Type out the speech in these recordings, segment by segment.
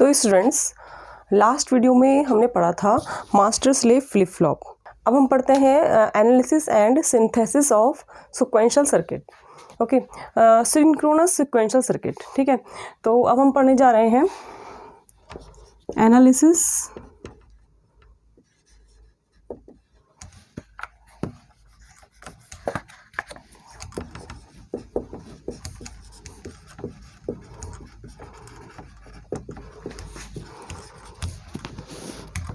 तो students, last video में हमने पढ़ा था मास्टर स्लेव फ्लिप फ्लॉप। अब हम पढ़ते हैं analysis and synthesis of sequential circuit. Okay, synchronous sequential circuit. ठीक है, तो अब हम पढ़ने जा रहे हैं एनालिसिस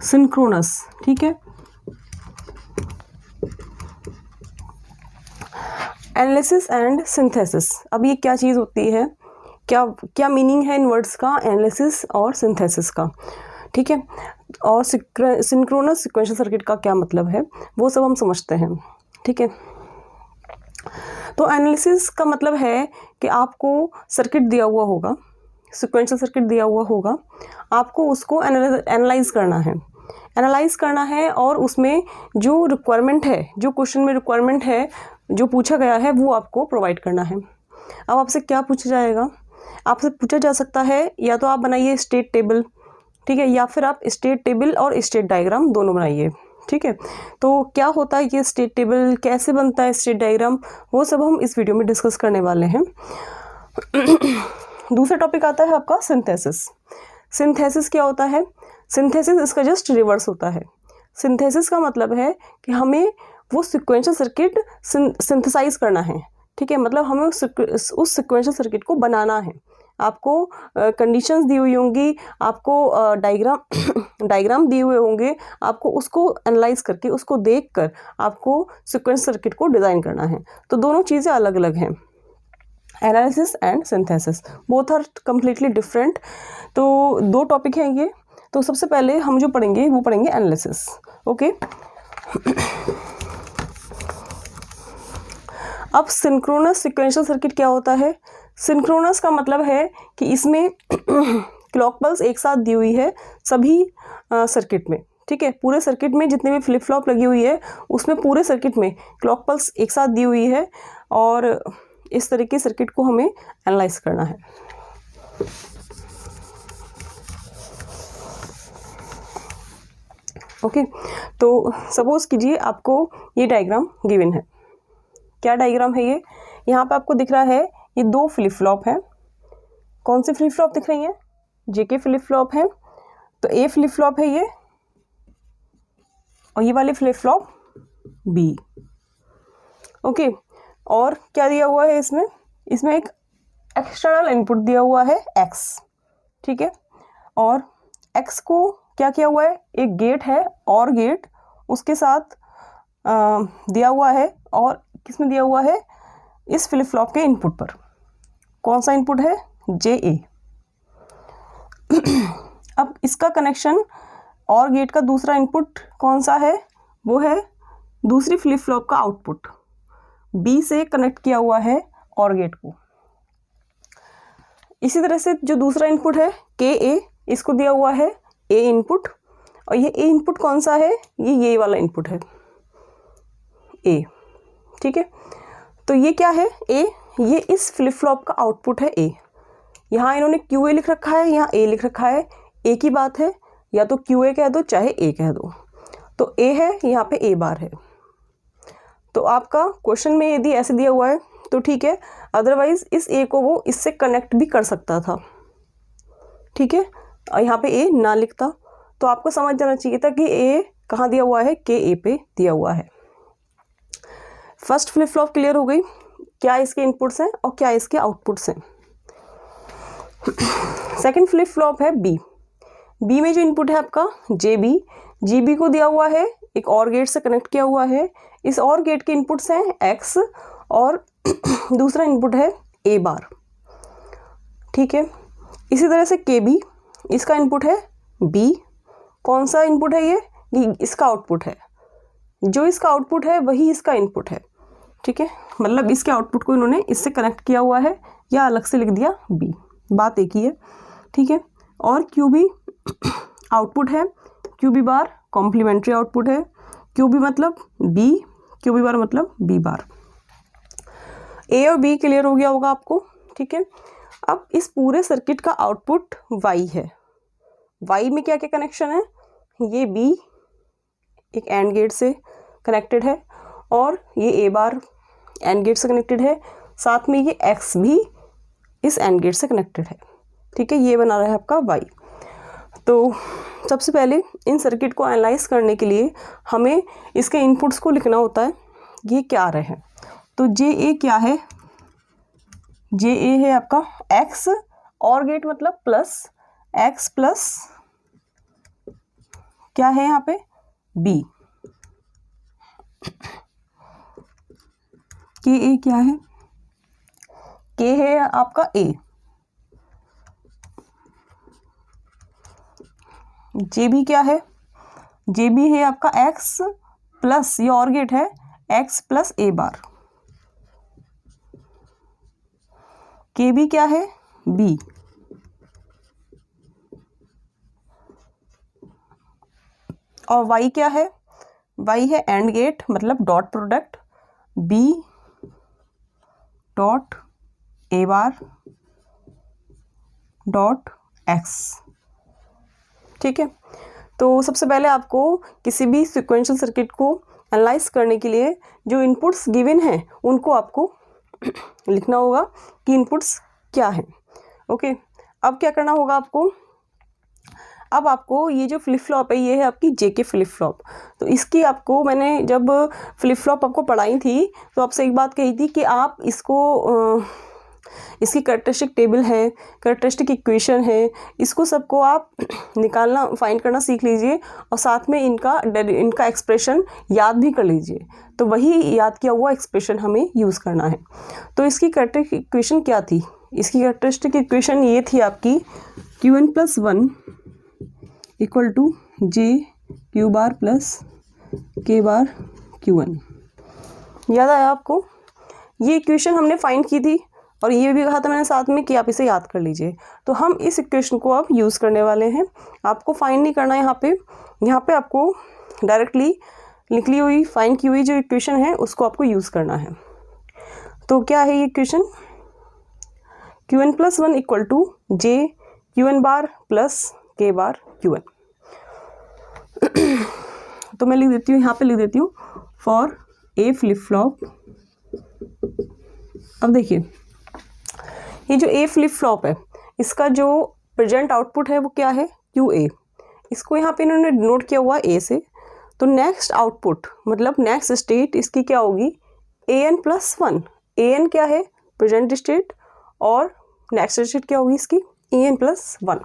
सिंक्रोनस। ठीक है, एनालिसिस एंड सिंथेसिस। अब ये क्या चीज़ होती है, क्या क्या मीनिंग है इन वर्ड्स का, एनालिसिस और सिंथेसिस का। ठीक है, और सिंक्रोनस सीक्वेंशियल सर्किट का क्या मतलब है वो सब हम समझते हैं। ठीक है, तो एनालिसिस का मतलब है कि आपको सर्किट दिया हुआ होगा, सीक्वेंशियल सर्किट दिया हुआ होगा, आपको उसको एनालाइज करना है, और उसमें जो रिक्वायरमेंट है, जो क्वेश्चन में रिक्वायरमेंट है, जो पूछा गया है वो आपको प्रोवाइड करना है। अब आपसे क्या पूछा जाएगा, आपसे पूछा जा सकता है या तो आप बनाइए स्टेट टेबल, ठीक है, या फिर आप स्टेट टेबल और स्टेट डायग्राम दोनों बनाइए। ठीक है, तो क्या होता है ये स्टेट टेबल, कैसे बनता है स्टेट डायग्राम, वो सब हम इस वीडियो में डिस्कस करने वाले हैं। दूसरा टॉपिक आता है आपका सिंथेसिस। सिंथेसिस क्या होता है? सिंथेसिस इसका जस्ट रिवर्स होता है। सिंथेसिस का मतलब है कि हमें वो सीक्वेंशियल सर्किट सिंथेसाइज करना है। ठीक है, मतलब हमें उस सीक्वेंशियल सर्किट को बनाना है। आपको कंडीशंस दी हुई होंगी, आपको डायग्राम दिए हुए होंगे, आपको उसको एनालाइज करके, उसको देखकर आपको सीक्वेंशियल सर्किट को डिज़ाइन करना है। तो दोनों चीज़ें अलग अलग हैं, analysis and synthesis, both are completely different. तो दो टॉपिक हैं ये। तो सबसे पहले हम जो पढ़ेंगे वो पढ़ेंगे एनालिसिस। ओके, अब सिंक्रोनस सीक्वेंशियल सर्किट क्या होता है? सिंक्रोनस का मतलब है कि इसमें क्लॉक पल्स एक साथ दी हुई है सभी सर्किट में। ठीक है, पूरे सर्किट में जितने भी फ्लिप फ्लॉप लगी हुई है उसमें पूरे सर्किट में क्लॉक पल्स एक साथ दी हुई है, और इस तरीके सर्किट को हमें एनालाइज करना है। ओके, तो सपोज कीजिए आपको ये डायग्राम गिवन है। क्या डायग्राम है ये? यहाँ पे आपको दिख रहा है ये दो फ्लिप फ्लॉप हैं। कौन सी फ्लिप फ्लॉप दिख रही हैं? जेके फ्लिप फ्लॉप है। तो ए फ्लिप फ्लॉप है ये, और ये वाली फ्लिप फ्लॉप बी। ओके, और क्या दिया हुआ है इसमें? इसमें एक एक्सटर्नल इनपुट दिया हुआ है एक्स। ठीक है, और एक्स को क्या किया हुआ है, एक गेट है और गेट उसके साथ दिया हुआ है, और किसमें दिया हुआ है? इस फ्लिप फ्लॉप के इनपुट पर। कौन सा इनपुट है? जे ए। अब इसका कनेक्शन और गेट का दूसरा इनपुट कौन सा है? वो है दूसरी फ्लिप फ्लॉप का आउटपुट, बी से कनेक्ट किया हुआ है और गेट को। इसी तरह से जो दूसरा इनपुट है के ए, इसको दिया हुआ है ए इनपुट, और ये ए इनपुट कौन सा है? ये वाला इनपुट है ए। ठीक है, तो ये क्या है? ए, ये इस फ्लिप फ्लॉप का आउटपुट है ए। यहाँ इन्होंने क्यू ए लिख रखा है, यहाँ ए लिख रखा है। ए की बात है, या तो क्यू ए कह दो चाहे ए कह दो। तो ए है, यहाँ पे ए बार है। तो आपका क्वेश्चन में यदि ऐसे दिया हुआ है तो ठीक है, अदरवाइज इस ए को वो इससे कनेक्ट भी कर सकता था। ठीक है, और यहाँ पे ए ना लिखता तो आपको समझ जाना चाहिए था कि ए कहाँ दिया हुआ है, के ए पे दिया हुआ है। फर्स्ट फ्लिप फ्लॉप क्लियर हो गई, क्या इसके इनपुट्स हैं और क्या इसके आउटपुट्स हैं। सेकंड फ्लिप फ्लॉप है बी। बी में जो इनपुट है आपका जे बी, जी बी को दिया हुआ है, एक और गेट से कनेक्ट किया हुआ है। इस और गेट के इनपुट्स हैं एक्स, और दूसरा इनपुट है ए बार। ठीक है, इसी तरह से के बी, इसका इनपुट है बी। कौन सा इनपुट है ये? इसका आउटपुट है। जो इसका आउटपुट है वही इसका इनपुट है। ठीक है, मतलब इसके आउटपुट को इन्होंने इससे कनेक्ट किया हुआ है, या अलग से लिख दिया बी, बात एक ही है। ठीक है, और क्यू बी आउटपुट है, Q B bar complementary output है। क्यू बी मतलब बी, क्यू बी बार मतलब बी बार। ए और बी क्लियर हो गया होगा आपको। ठीक है, अब इस पूरे सर्किट का आउटपुट वाई है। वाई में क्या क्या कनेक्शन है, ये बी एक एंड गेट से कनेक्टेड है और ये ए बार एंड गेट से कनेक्टेड है, साथ में ये एक्स भी इस एंड गेट से कनेक्टेड है। ठीक है, ये बना रहा है आपका वाई। तो सबसे पहले इन सर्किट को एनालाइज करने के लिए हमें इसके इनपुट्स को लिखना होता है, ये क्या आ रहे हैं। तो जे ए क्या है, जे ए है आपका एक्स और गेट मतलब प्लस एक्स प्लस क्या है यहाँ पे बी। के ए क्या है, के है आपका ए, जे बी क्या है, जे बी है आपका एक्स प्लस ये और गेट है एक्स प्लस ए बार, के बी क्या है बी, और वाई क्या है, वाई है एंड गेट मतलब dot product B dot A bar dot X. ठीक है, तो सबसे पहले आपको किसी भी सिक्वेंशियल सर्किट को एनालाइज करने के लिए जो इनपुट्स गिवन हैं उनको आपको लिखना होगा कि इनपुट्स क्या हैं। ओके, अब क्या करना होगा आपको, अब आपको ये जो फ्लिप फ्लॉप है ये है आपकी जेके फ्लिप फ्लॉप। तो इसकी आपको मैंने जब फ्लिप फ्लॉप आपको पढ़ाई थी तो आपसे एक बात कही थी कि आप इसको इसकी कैरेक्टरिस्टिक टेबल है, कैरेक्टरिस्टिक इक्वेशन है, इसको सबको आप निकालना फाइंड करना सीख लीजिए और साथ में इनका एक्सप्रेशन याद भी कर लीजिए। तो वही याद किया हुआ एक्सप्रेशन हमें यूज़ करना है। तो इसकी कैरेक्टरिस्टिक इक्वेशन क्या थी, इसकी कैरेक्टरिस्टिक इक्वेशन ये थी आपकी Qn + 1 equal to J Q bar plus K bar Qn। याद आया आपको, ये इक्वेशन हमने फाइंड की थी और ये भी कहा था मैंने साथ में कि आप इसे याद कर लीजिए। तो हम इस इक्वेशन को अब यूज़ करने वाले हैं, आपको फाइंड नहीं करना है यहाँ पे आपको डायरेक्टली निकली हुई फाइंड की हुई जो इक्वेशन है उसको आपको यूज़ करना है। तो क्या है ये इक्वेशन, Qn + 1 equal to J Qn bar plus K bar Qn। तो मैं लिख देती हूँ, यहाँ पे लिख देती हूँ फॉर ए फ्लिप फ्लॉप। अब देखिए ये जो ए फ्लिप फ्लॉप है इसका जो प्रेजेंट आउटपुट है वो क्या है QA, इसको यहाँ पे इन्होंने नोट किया हुआ ए से। तो नेक्स्ट आउटपुट मतलब नेक्स्ट स्टेट इसकी क्या होगी AN + 1। AN क्या है प्रेजेंट स्टेट और नेक्स्ट स्टेट क्या होगी इसकी AN + 1।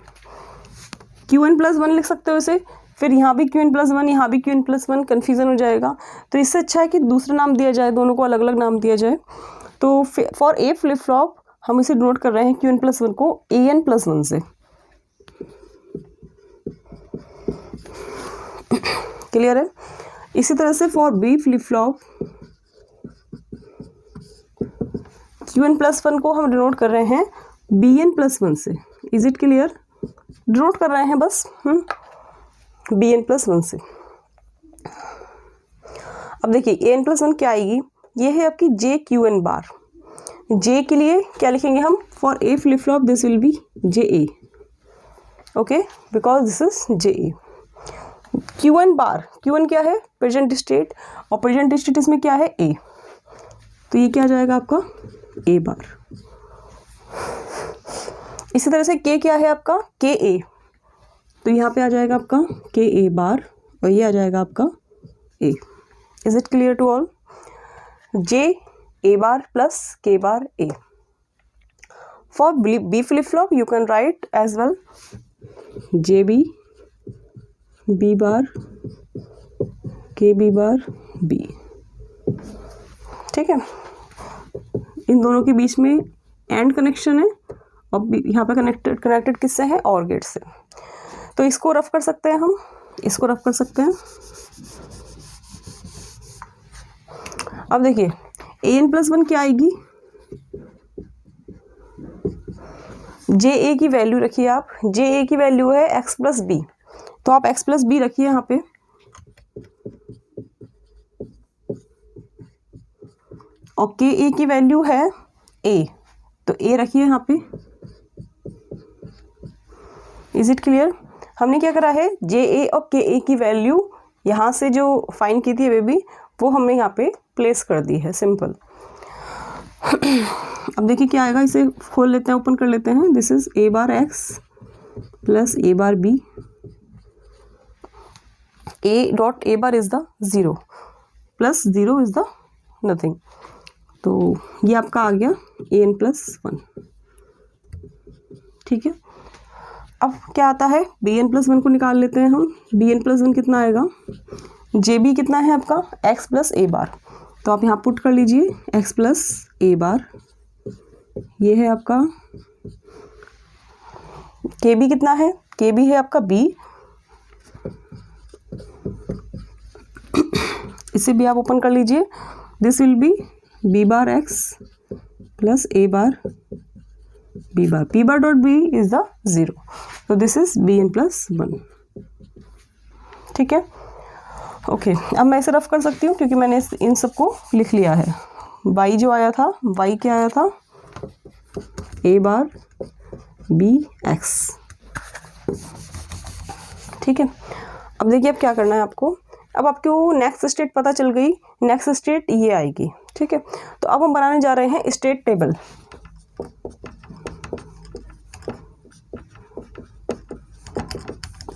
Qn + 1 लिख सकते हो इसे, फिर यहाँ भी Qn + 1 यहाँ भी Qn + 1, कन्फ्यूज़न हो जाएगा। तो इससे अच्छा है कि दूसरा नाम दिया जाए, दोनों को अलग अलग नाम दिया जाए। तो फॉर ए फ्लिप फ्लॉप हम इसे नोट कर रहे हैं Qn + 1 को AN + 1 से। क्लियर है। इसी तरह से for B flip flop Qn + 1 को हम डिनोट कर रहे हैं Bn + 1 से। इज इट क्लियर, डिनोट कर रहे हैं बस Bn + 1 से। अब देखिए An + 1 क्या आएगी, ये है आपकी जे Qn बार। जे के लिए क्या लिखेंगे हम, for A flip flop this will be J A, okay, because this is J A. Qn bar, Qn क्या है प्रेजेंट स्टेट और प्रेजेंट स्टेट इसमें क्या है ए, तो ये क्या आ जाएगा आपका ए बार। इसी तरह से K क्या है आपका KA, तो यहाँ पे आ जाएगा आपका KA बार और ये आ जाएगा आपका A। Is it clear to all, J A bar plus K bar A। For B flip flop you can write as well JB B bar KB bar B। ठीक है, इन दोनों के बीच में एंड कनेक्शन है और यहाँ पे कनेक्टेड किससे है और गेट से। तो इसको रफ कर सकते हैं हम, इसको रफ कर सकते हैं। अब देखिए An + 1 क्या आएगी, JA की वैल्यू रखिए आप, JA की वैल्यू है x + b, तो आप x + b रखिए यहाँ पे। और KA की वैल्यू है A, तो A रखिए यहाँ पे। Is it clear. हमने क्या करा है, जे ए और के ए की वैल्यू यहाँ से जो फाइंड की थी बेबी, वो हमने यहाँ पे प्लेस कर दी है, सिंपल। अब देखिए क्या आएगा, इसे खोल लेते हैं, ओपन कर लेते हैं। This is A bar X plus A bar B, A dot A bar is the 0 plus 0 is the nothing. तो ये आपका आ गया ए एन प्लस 1, ठीक है। अब क्या आता है, बी एन प्लस 1 को निकाल लेते हैं हम। बी एन प्लस 1 कितना आएगा, जे बी कितना है आपका, एक्स प्लस ए बार। तो आप यहाँ पुट कर लीजिए एक्स प्लस ए बार, ये है आपका। के बी कितना है, के बी है आपका बी, इसे भी आप ओपन कर लीजिए। This will be B bar X plus A bar B bar, P bar dot B is the 0, तो this is B N plus 1, ठीक है। ओके, अब मैं इसे रफ कर सकती हूँ क्योंकि मैंने इन सबको लिख लिया है। y जो आया था, y क्या आया था, a बार b x, ठीक है। अब देखिए अब क्या करना है आपको, अब आपको नेक्स्ट स्टेट पता चल गई, नेक्स्ट स्टेट ये आएगी, ठीक है। तो अब हम बनाने जा रहे हैं स्टेट टेबल।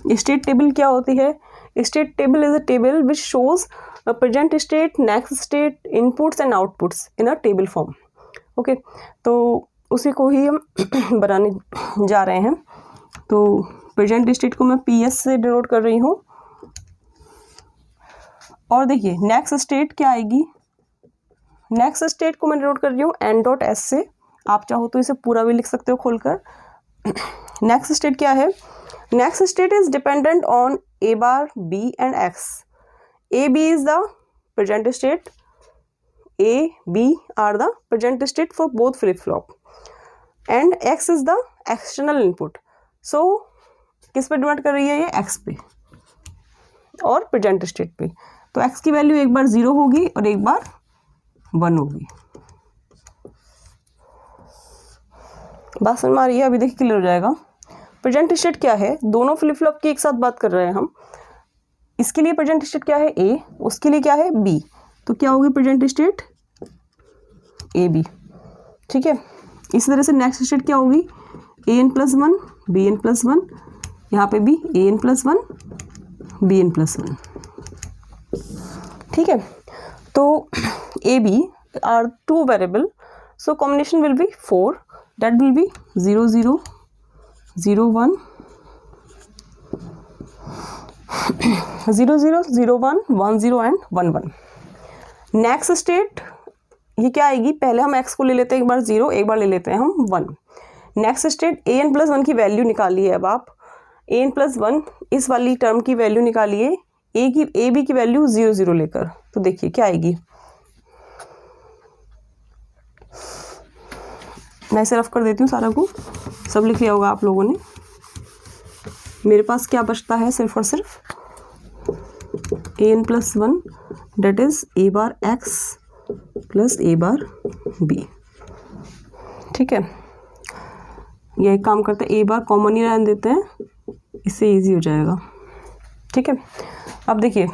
स्टेट टेबल क्या होती है, state table is a table which shows present state, next state, inputs and outputs in a table form. Okay, तो उसी को ही हम बनाने जा रहे हैं। तो प्रेजेंट स्टेट को मैं पी एस से डिनोट कर रही हूँ, और देखिए नेक्स्ट स्टेट क्या आएगी, नेक्स्ट स्टेट को मैं डिनोट कर रही हूँ एन डॉट एस से। आप चाहो तो इसे पूरा भी लिख सकते हो खोलकर। नेक्स्ट स्टेट क्या है, next state is dependent on A bar B and X. A B is the present state, A B are the present state for both flip flop, and X is the external input. So किस पे depend कर रही है ये, x पे और present state पे। तो एक्स की वैल्यू एक बार 0 होगी और एक बार 1 होगी। बात समझ में आ रही है, अभी देखिए क्लियर हो जाएगा। प्रेजेंट स्टेट क्या है, दोनों फ्लिप फ्लॉप की एक साथ बात कर रहे हैं हम। इसके लिए प्रेजेंट स्टेट क्या है, ए, उसके लिए क्या है, बी। तो क्या होगी प्रेजेंट स्टेट, ए बी, ठीक है। इसी तरह से नेक्स्ट स्टेट क्या होगी, A N plus 1 B N plus 1, यहाँ पे भी A N plus 1 B N plus 1, ठीक है। तो A B are 2 variable, so combination will be 4, that will be 0 0 0 1 0 0 0 1 1 0 and 1 1। Next state ये क्या आएगी, पहले हम x को ले लेते हैं एक बार 0, एक बार ले लेते हैं हम 1। Next state A N plus 1 की वैल्यू निकालिए। अब आप ए एन प्लस 1 इस वाली टर्म की वैल्यू निकालिए, ए बी की वैल्यू 0 0 लेकर। तो देखिए क्या आएगी, मैं इसे रफ कर देती हूँ, सारा को सब लिख लिया होगा आप लोगों ने। मेरे पास क्या बचता है, सिर्फ और सिर्फ A N plus 1 that is A bar X plus A bar B, ठीक है। ये एक काम करते हैं, ए बार कॉमन ही रहने देते हैं, इससे इजी हो जाएगा, ठीक है। अब देखिए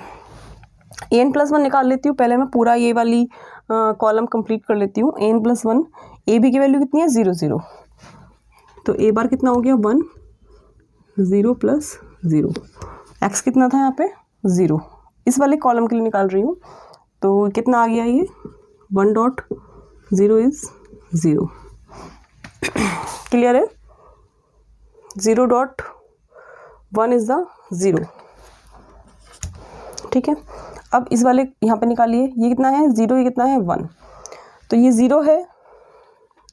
ए एन प्लस 1 निकाल लेती हूँ, पहले मैं पूरा ये वाली कॉलम कंप्लीट कर लेती हूँ। ए एन प्लस 1, ए बी की वैल्यू कितनी है, 0 0, तो ए बार कितना हो गया 1 0 प्लस 0, एक्स कितना था यहाँ पे 0, इस वाले कॉलम के लिए निकाल रही हूँ। तो कितना आ गया ये 1 डॉट 0 इज 0, क्लियर है, 0 डॉट 1 इज द 0, ठीक है। अब इस वाले यहाँ पे निकालिए, ये कितना है 0, ये कितना है 1, तो ये 0 है,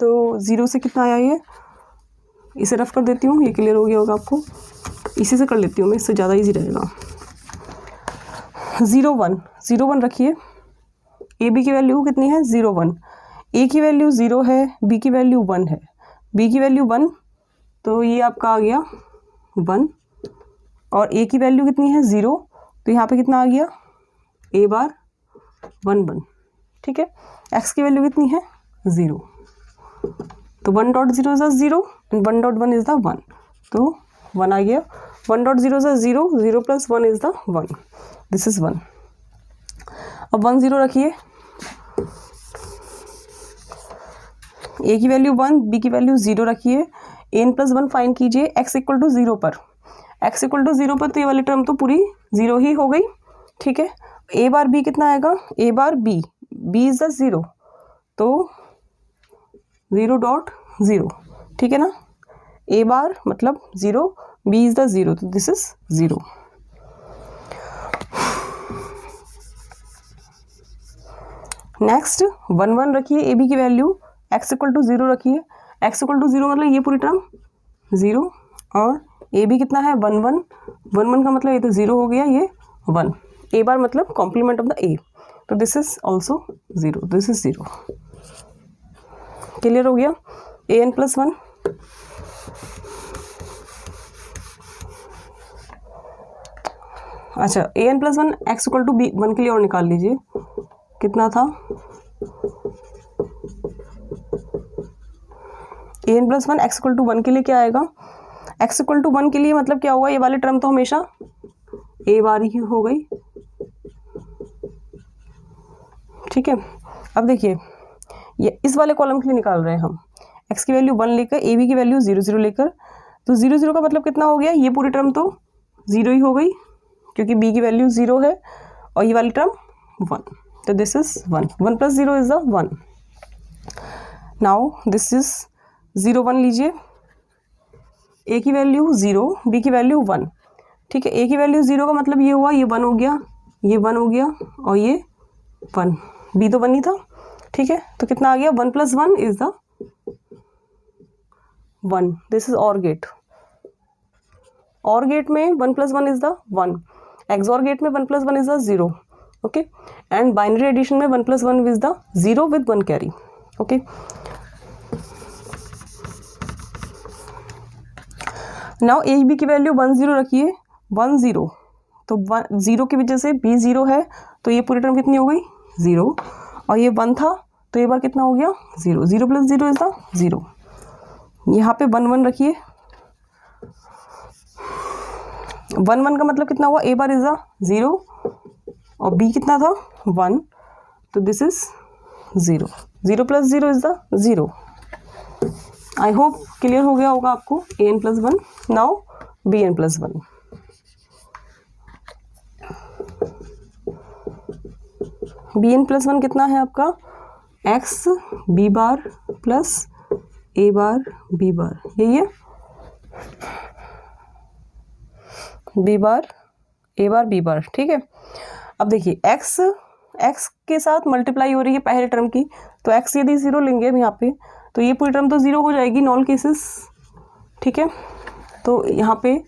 तो 0 से कितना आया ये, इसे रफ कर देती हूँ, ये क्लियर हो गया होगा आपको। इसी से कर लेती हूँ मैं, इससे ज़्यादा इजी रहेगा। 0 1 रखिए, ए बी की वैल्यू कितनी है 0 1, ए की वैल्यू 0 है, बी की वैल्यू 1 है, बी की वैल्यू 1, तो ये आपका आ गया 1, और ए की वैल्यू कितनी है 0, तो यहाँ पे कितना आ गया ए बार 1 1, ठीक है। एक्स की वैल्यू कितनी है 0, तो 1 dot 0 is the 0 and 1 dot 1 is the 1, तो 1 आ गया। 1 dot 0 is the 0, 0 plus 1 is the 1, this is 1। अब 1 0 रखिए, ए की वैल्यू 1, बी की वैल्यू 0 रखिए, एन प्लस 1 फाइंड कीजिए x इक्वल टू 0 पर। x इक्वल टू 0 पर तो ये वाली टर्म तो पूरी 0 ही हो गई, ठीक है। ए बार बी कितना आएगा, ए bar B, B is the 0, तो 0 डॉट 0, ठीक है ना। ए बार मतलब 0, बी इज द 0, तो दिस इज 0। नेक्स्ट 1 1 रखिए, ए बी की वैल्यू x इक्वल टू 0 रखिए, x इक्वल टू 0 मतलब ये पूरी टर्म 0, और ए बी कितना है 1 1, 1 1 का मतलब ये तो 0 हो गया, ये 1, ए बार मतलब कॉम्प्लीमेंट ऑफ द ए, तो this is also 0, this is 0। Clear हो गया, ए एन प्लस 1। अच्छा, A N plus 1 X equal to B 1 के लिए और निकाल लीजिए, कितना था, A N plus 1 X equal to 1 के लिए क्या आएगा, एक्स इक्वल टू 1 के लिए मतलब क्या हुआ, ये वाली टर्म तो हमेशा ए बार ही हो गई, ठीक है। अब देखिए ये इस वाले कॉलम के लिए निकाल रहे हैं हम, x की वैल्यू 1 लेकर, ए बी की वैल्यू 0 0 लेकर, तो 0 0 का मतलब कितना हो गया, ये पूरी टर्म तो 0 ही हो गई, क्योंकि b की वैल्यू 0 है और ये वाली टर्म 1, तो this is 1, 1 plus 0 is the 1। Now this is 0 1 लीजिए, a की वैल्यू 0, b की वैल्यू 1, ठीक है। a की वैल्यू 0 का मतलब ये हुआ, ये 1 हो गया, ये 1 हो गया, और ये 1, b तो 1 ही था, ठीक है। तो कितना आ गया, 1 plus 1 is the 1, this is OR gate. और गेट में 1 plus 1 is the 1, XOR gate में 1 plus 1 is the 0, okay, and binary addition में 1 plus 1 is the 0 with 1 carry, okay. Now A B की वैल्यू 1 0 रखिए, 1 0, तो 0 की वजह से b 0 है, तो ये पूरी टर्म कितनी हो गई 0, और ये 1 था तो ये बार कितना हो गया 0, 0 प्लस 0 इज द 0। यहाँ पे 1 1 रखिए, 1 1 का मतलब कितना हुआ, ए बार इज द 0 और b कितना था 1, तो this is 0, 0 plus 0 is the 0। I hope clear हो गया होगा आपको, A N plus 1। Now B N plus 1। B N plus 1 कितना है आपका, X B bar plus A bar B bar, यही है, बी बार ए बार बी बार, ठीक है। अब देखिए एक्स के साथ मल्टीप्लाई हो रही है पहले टर्म की, तो एक्स यदि 0 लेंगे हम यहाँ पे, तो ये पूरी टर्म तो 0 हो जाएगी, नॉल केसेस, ठीक है। तो यहाँ पे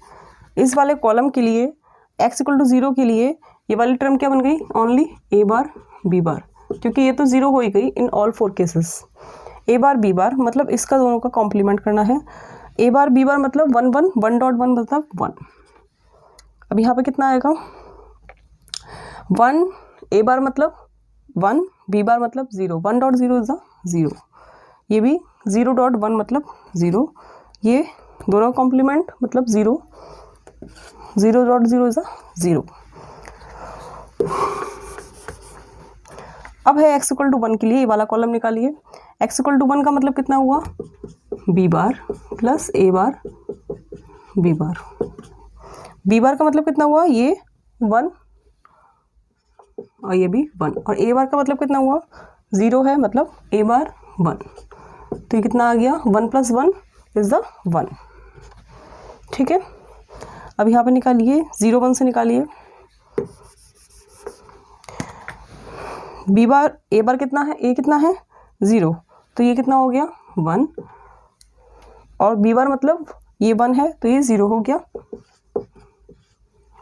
इस वाले कॉलम के लिए एक्स इक्वल टू 0 के लिए ये वाली टर्म क्या बन गई, ओनली ए बार बी बार, क्योंकि ये तो 0 हो ही गई in all 4 cases. A bar B bar मतलब इसका दोनों का कॉम्प्लीमेंट करना है, ए बार बी बार मतलब 1 1, 1 डॉट 1 मतलब 1। अब यहाँ पे कितना आएगा, 1 ए बार मतलब 1, बी बार मतलब 0, 1 डॉट 0 इज द 0, ये भी 0 डॉट 1 मतलब 0, ये दोनों कॉम्प्लीमेंट मतलब 0, 0 डॉट 0 इज द 0। अब है x इक्वल टू 1 के लिए ये वाला कॉलम निकालिए, x इक्वल टू 1 का मतलब कितना हुआ, b bar plus a bar b bar, b बार का मतलब कितना हुआ, ये 1 और ये भी 1, और a बार का मतलब कितना हुआ 0 है, मतलब a बार 1, तो ये कितना आ गया 1 प्लस 1 इज द 1, ठीक है। अब यहाँ पे निकालिए 0 1 से निकालिए, बी बार ए बार कितना है, ए कितना है 0, तो ये कितना हो गया 1, और बी बार मतलब ये 1 है तो ये 0 हो गया,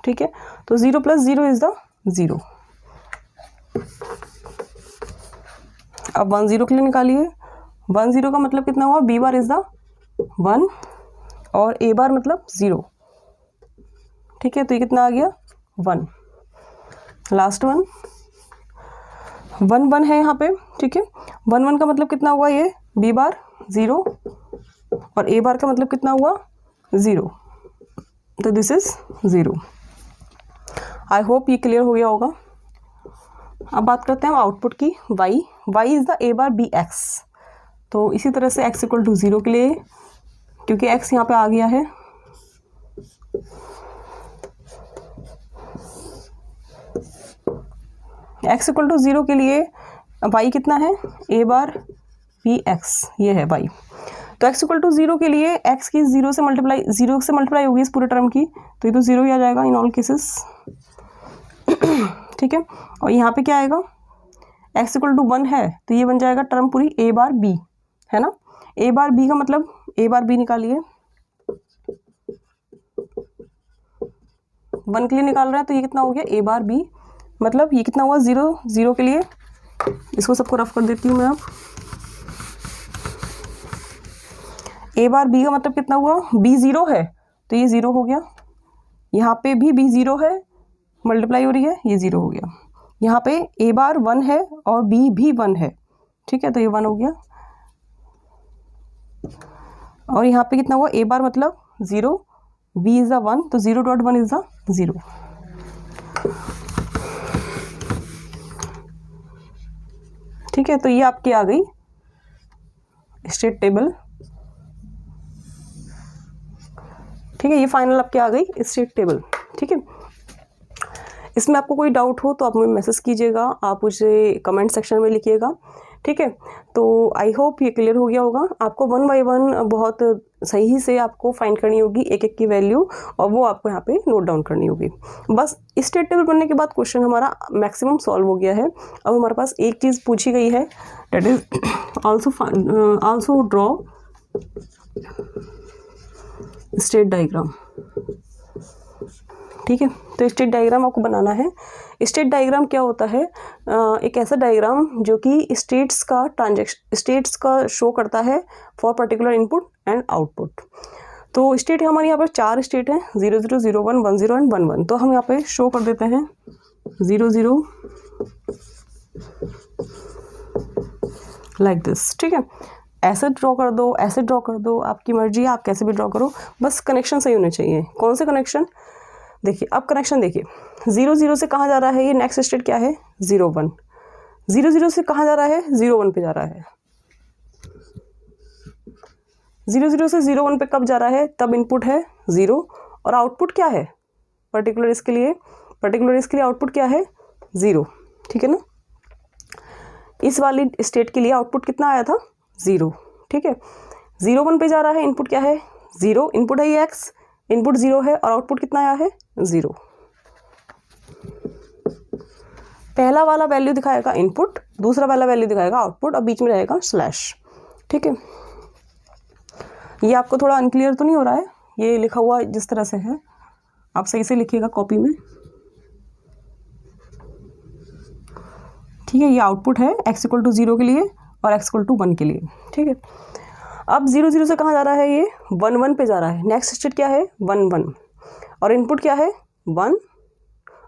ठीक है। तो 0 प्लस 0 इज द 0। अब 1 0 के लिए निकालिए, 1 0 का मतलब कितना हुआ, बी बार इज द 1 और ए बार मतलब 0, ठीक है। तो ये कितना आ गया 1, लास्ट 1 1 1 है यहाँ पे, ठीक है। 1 1 का मतलब कितना हुआ, ये बी बार 0 और ए बार का मतलब कितना हुआ 0, तो दिस इज 0। आई होप ये क्लियर हो गया होगा। अब बात करते हैं हम आउटपुट की। y is the a bar b x। तो इसी तरह से x इक्वल टू 0 के लिए, क्योंकि x यहाँ पे आ गया है, x इक्वल टू 0 के लिए y कितना है, a बार b x, ये है y। तो x इक्वल टू 0 के लिए x की 0 से मल्टीप्लाई होगी इस पूरे टर्म की, तो ये तो 0 ही आ जाएगा इन ऑल केसेस। ठीक है, और यहाँ पे क्या आएगा, x इक्वल टू 1 है तो ये बन जाएगा टर्म पूरी a बार b, है ना। a बार b का मतलब a बार b निकालिए, 1 के लिए निकाल रहा है तो ये कितना हो गया a बार b, मतलब ये कितना हुआ 0 के लिए। इसको सबको रफ कर देती हूँ मैं अब। a बार b का मतलब कितना हुआ, b 0 है तो ये 0 हो गया, यहाँ पे भी b 0 है, मल्टीप्लाई हो रही है, ये 0 हो गया। यहाँ पे a बार 1 है और b भी 1 है, ठीक है, तो ये 1 हो गया। और यहाँ पे कितना हुआ, a बार मतलब 0, b इज द 1, तो 0.1 इज द 0। ठीक है, तो ये आपकी आ गई स्टेट टेबल। ठीक है, ये फाइनल आपकी आ गई स्टेट टेबल। ठीक है, इसमें आपको कोई डाउट हो तो आप मुझे मैसेज कीजिएगा, आप मुझे कमेंट सेक्शन में लिखिएगा। ठीक है, तो आई होप ये क्लियर हो गया होगा। आपको 1 बाय 1 बहुत सही से आपको फाइंड करनी होगी एक एक की वैल्यू, और वो आपको यहाँ पे नोट डाउन करनी होगी। बस स्टेट टेबल बनने के बाद क्वेश्चन हमारा मैक्सिमम सॉल्व हो गया है। अब हमारे पास एक चीज़ पूछी गई है, that is also draw state diagram. ठीक है, तो स्टेट डायग्राम आपको बनाना है। स्टेट डायग्राम क्या होता है, एक ऐसा डायग्राम जो कि स्टेट्स का शो करता है for particular input and output. तो स्टेट हमारे यहाँ पर 4 स्टेट हैं, 0 0 0 1 1 0 एंड 1 1। तो हम यहाँ पे शो कर देते हैं 0 0 लाइक दिस। ठीक है, ऐसे ड्रॉ कर दो, ऐसे ड्रॉ कर दो, आपकी मर्जी है, आप कैसे भी ड्रॉ करो, बस कनेक्शन सही होने चाहिए। कौन से कनेक्शन, देखिए अब कनेक्शन देखिए, 0 0 से कहाँ जा रहा है, ये नेक्स्ट स्टेट क्या है 0 1, 0 0 से कहाँ जा रहा है 0 1 पे जा रहा है। 0 0 से 0 1 पे कब जा रहा है, तब इनपुट है 0 और आउटपुट क्या है, पर्टिकुलर इसके लिए आउटपुट क्या है 0। ठीक है ना, इस वाली स्टेट के लिए आउटपुट कितना आया था 0। ठीक है, 0 1 पे जा रहा है, इनपुट क्या है 0, इनपुट है ये x, इनपुट 0 है और आउटपुट कितना आया है 0। पहला वाला वैल्यू दिखाएगा इनपुट, दूसरा वाला वैल्यू दिखाएगा आउटपुट और बीच में रहेगा स्लैश। ठीक है, ये आपको थोड़ा अनक्लियर तो नहीं हो रहा है, ये लिखा हुआ जिस तरह से है आप सही से लिखिएगा कॉपी में। ठीक है, ये आउटपुट है x इक्वल टू 0 के लिए और x इक्वल टू 1 के लिए। ठीक है, अब 0 0 से कहाँ जा रहा है, ये 1 1 पे जा रहा है, नेक्स्ट स्टेट क्या है 1 1 और इनपुट क्या है 1,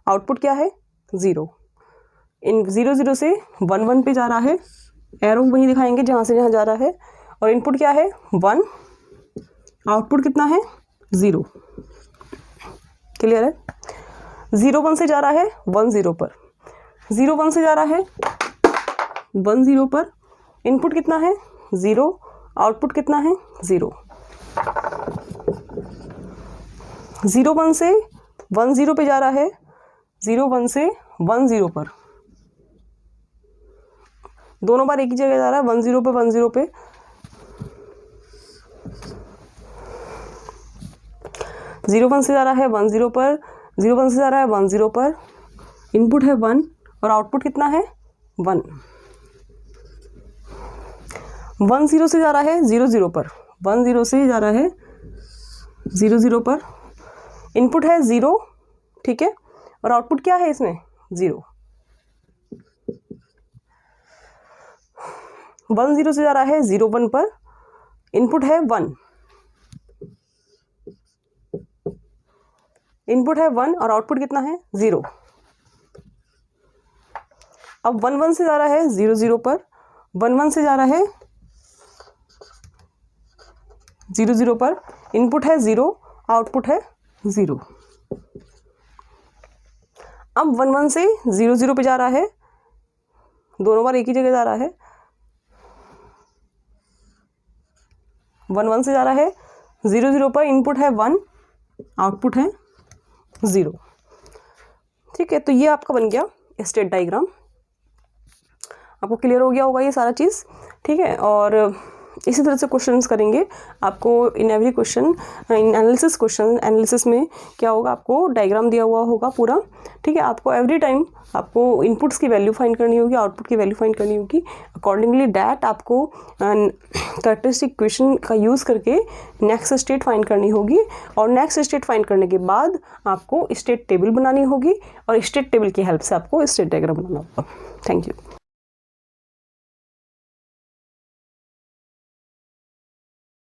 आउटपुट क्या है 0। इन 0 0 से 1 1 पे जा रहा है, एरो वहीं दिखाएंगे जहाँ से जहाँ जा रहा है, और इनपुट क्या है 1, आउटपुट कितना है 0। क्लियर है, 0 1 से जा रहा है 1 0 पर, 0 1 से जा रहा है 1 0 पर, इनपुट कितना है 0, आउटपुट कितना है 0। 0 1 से 1 0 पे जा रहा है, 0 1 से 1 0 पर, दोनों बार एक ही जगह जा रहा है, 1 0 पे 1 0 पे। 0 1 से जा रहा है 1 0 पर, 0 1 से जा रहा है 1 0 पर, इनपुट है 1 और आउटपुट कितना है 1। 1 0 से जा रहा है 0 0 पर, 1 0 से जा रहा है 0 0 पर, इनपुट है 0। ठीक है, और आउटपुट क्या है इसमें 0। 1 0 से जा रहा है 0 1 पर, इनपुट है 1, इनपुट है 1 और आउटपुट कितना है 0। अब 1 1 से जा रहा है 0 0 पर, 1 1 से जा रहा है 0 0 पर, इनपुट है 0, आउटपुट है 0। अब 1 1 से 0 0 पे जा रहा है, दोनों बार एक ही जगह जा रहा है। 1 1 से जा रहा है, 0 0 पर इनपुट है 1, आउटपुट है 0। ठीक है, तो ये आपका बन गया स्टेट डायग्राम। आपको क्लियर हो गया होगा ये सारा चीज़। ठीक है, और इसी तरह से क्वेश्चंस करेंगे आपको in every question. In analysis question, analysis में क्या होगा, आपको डायग्राम दिया हुआ होगा पूरा। ठीक है, आपको एवरी टाइम आपको इनपुट्स की वैल्यू फाइंड करनी होगी, आउटपुट की वैल्यू फाइंड करनी होगी। अकॉर्डिंगली डैट आपको कैरेक्टरिस्टिक इक्वेशन का यूज़ करके नेक्स्ट स्टेट फाइंड करनी होगी, और नेक्स्ट स्टेट फाइंड करने के बाद आपको स्टेट टेबल बनानी होगी, और स्टेट टेबल की हेल्प से आपको स्टेट डायग्राम बनाना होगा। Thank you.